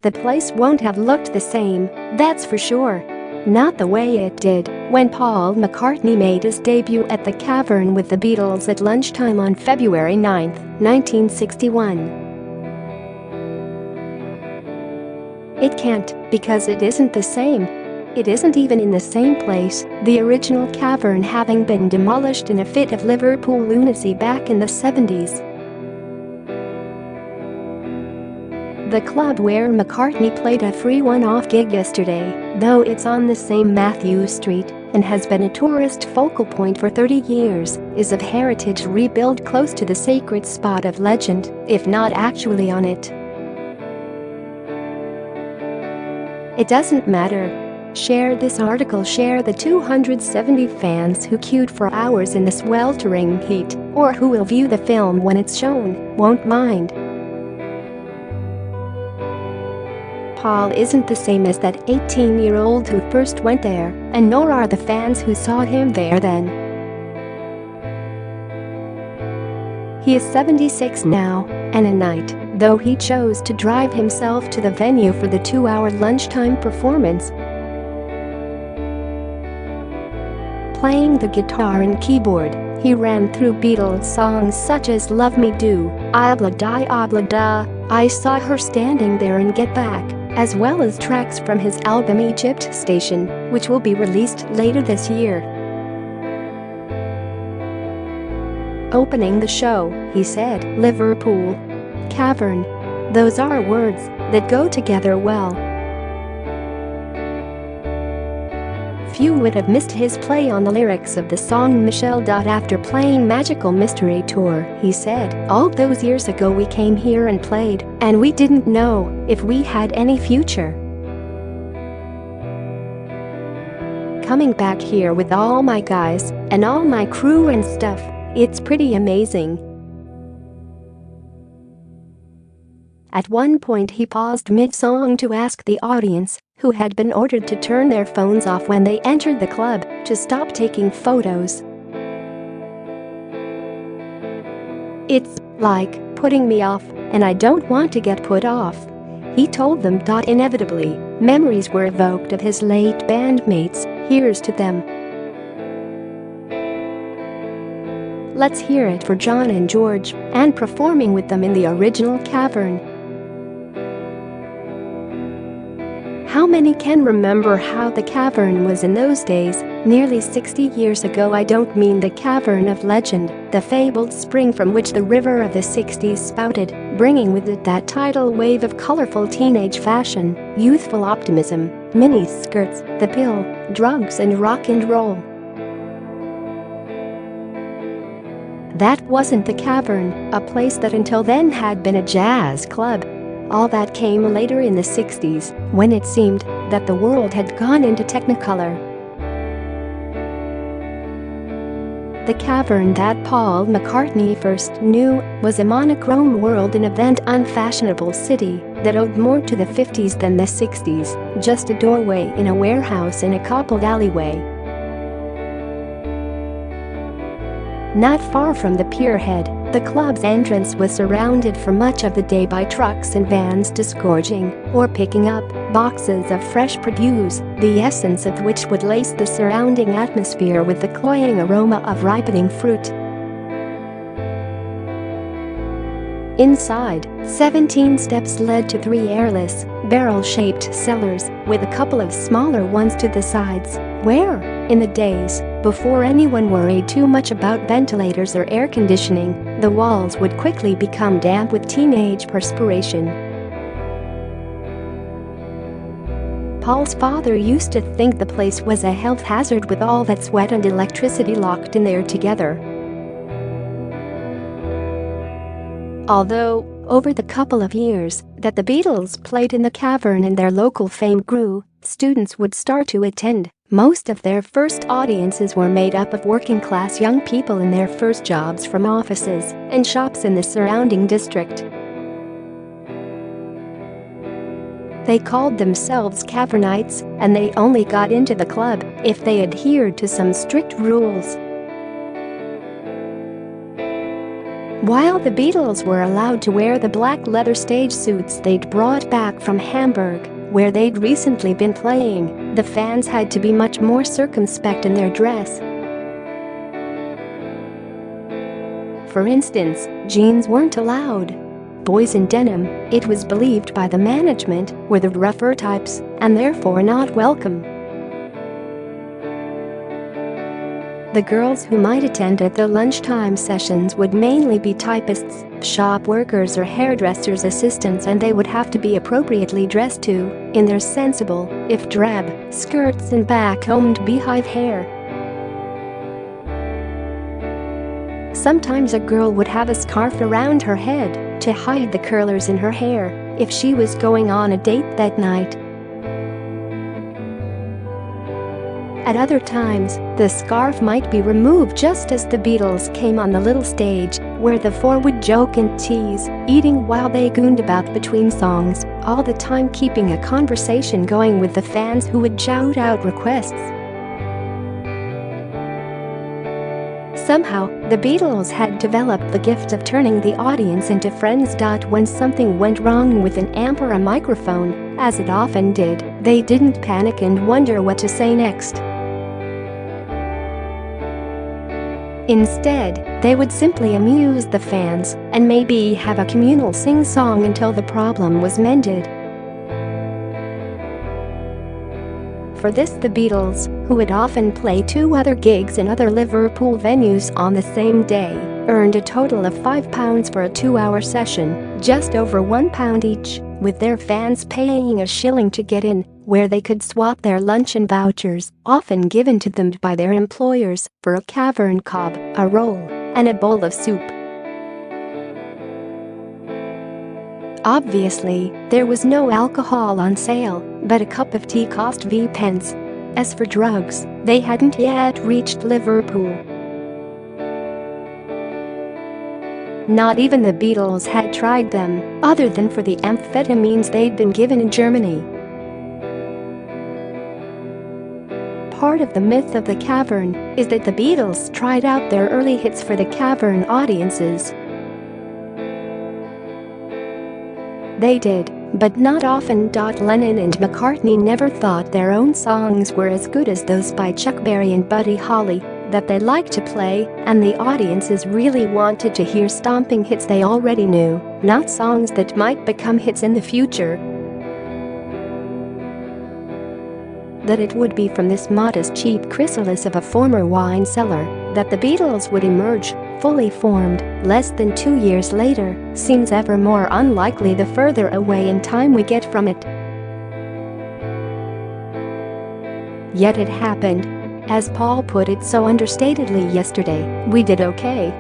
the place won't have looked the same, that's for sure. Not the way it did when Paul McCartney made his debut at the Cavern with the Beatles at lunchtime on February 9, 1961. It can't, because it isn't the same. It isn't even in the same place, the original Cavern having been demolished in a fit of Liverpool lunacy back in the 70s. The club where McCartney played a free one-off gig yesterday, though it's on the same Matthew Street and has been a tourist focal point for 30 years, is of heritage rebuilt close to the sacred spot of legend, if not actually on it. It doesn't matter. Share this article, share the 270 fans who queued for hours in the sweltering heat, or who will view the film when it's shown, won't mind. Paul isn't the same as that 18-year-old who first went there, and nor are the fans who saw him there then. He is 76 now, and a night, though he chose to drive himself to the venue for the 2-hour lunchtime performance. Playing the guitar and keyboard, he ran through Beatles songs such as Love Me Do, Obla Da, I Saw Her Standing There and Get Back, as well as tracks from his album Egypt Station, which will be released later this year. Opening the show, he said, "Liverpool. Cavern. Those are words that go together well." Few would have missed his play on the lyrics of the song Michelle. After playing Magical Mystery Tour, he said, "All those years ago we came here and played, and we didn't know if we had any future. Coming back here with all my guys and all my crew and stuff, it's pretty amazing." At one point he paused mid-song to ask the audience, who had been ordered to turn their phones off when they entered the club, to stop taking photos. "It's like putting me off, and I don't want to get put off," he told them. Inevitably, memories were evoked of his late bandmates. Here's to them. Let's hear it for John and George, and performing with them in the original Cavern. How many can remember how the Cavern was in those days, nearly 60 years ago? I don't mean the Cavern of legend, the fabled spring from which the river of the 60s spouted, bringing with it that tidal wave of colorful teenage fashion, youthful optimism, mini skirts, the pill, drugs and rock and roll. That wasn't the Cavern, a place that until then had been a jazz club. All that came later in the 60s, when it seemed that the world had gone into Technicolor. The Cavern that Paul McCartney first knew was a monochrome world, an event unfashionable city that owed more to the 50s than the 60s, just a doorway in a warehouse in a cobbled alleyway. Not far from the pierhead, the club's entrance was surrounded for much of the day by trucks and vans disgorging or picking up boxes of fresh produce, the essence of which would lace the surrounding atmosphere with the cloying aroma of ripening fruit. Inside, 17 steps led to 3 airless, barrel-shaped cellars, with a couple of smaller ones to the sides, where, in the days before anyone worried too much about ventilators or air conditioning, the walls would quickly become damp with teenage perspiration. Paul's father used to think the place was a health hazard with all that sweat and electricity locked in there together. Although, over the couple of years that the Beatles played in the Cavern and their local fame grew, students would start to attend. Most of their first audiences were made up of working-class young people in their first jobs from offices and shops in the surrounding district. They called themselves Cavernites, and they only got into the club if they adhered to some strict rules. While the Beatles were allowed to wear the black leather stage suits they'd brought back from Hamburg, where they'd recently been playing, the fans had to be much more circumspect in their dress. For instance, jeans weren't allowed. Boys in denim, it was believed by the management, were the rougher types and therefore not welcome. The girls who might attend at the lunchtime sessions would mainly be typists, shop workers or hairdressers' assistants, and they would have to be appropriately dressed too, in their sensible, if drab, skirts and back-combed beehive hair. Sometimes a girl would have a scarf around her head to hide the curlers in her hair if she was going on a date that night. At other times, the scarf might be removed just as the Beatles came on the little stage, where the four would joke and tease, eating while they gooned about between songs, all the time keeping a conversation going with the fans who would shout out requests. Somehow, the Beatles had developed the gift of turning the audience into friends. When something went wrong with an amp or a microphone, as it often did, they didn't panic and wonder what to say next. Instead, they would simply amuse the fans and maybe have a communal sing-song until the problem was mended. For this, the Beatles, who would often play 2 other gigs in other Liverpool venues on the same day, earned a total of £5 for a 2-hour session, just over £1 each, with their fans paying a shilling to get in, where they could swap their luncheon vouchers, often given to them by their employers, for a Cavern cob, a roll, and a bowl of soup. Obviously, there was no alcohol on sale, but a cup of tea cost v-pence. As for drugs, they hadn't yet reached Liverpool. Not even the Beatles had tried them, other than for the amphetamines they'd been given in Germany. Part of the myth of the Cavern is that the Beatles tried out their early hits for the Cavern audiences. They did, but not often. Lennon and McCartney never thought their own songs were as good as those by Chuck Berry and Buddy Holly that they liked to play, and the audiences really wanted to hear stomping hits they already knew, not songs that might become hits in the future. That it would be from this modest cheap chrysalis of a former wine cellar that the Beatles would emerge, fully formed, less than 2 years later, seems ever more unlikely the further away in time we get from it. Yet it happened. As Paul put it so understatedly yesterday, we did okay.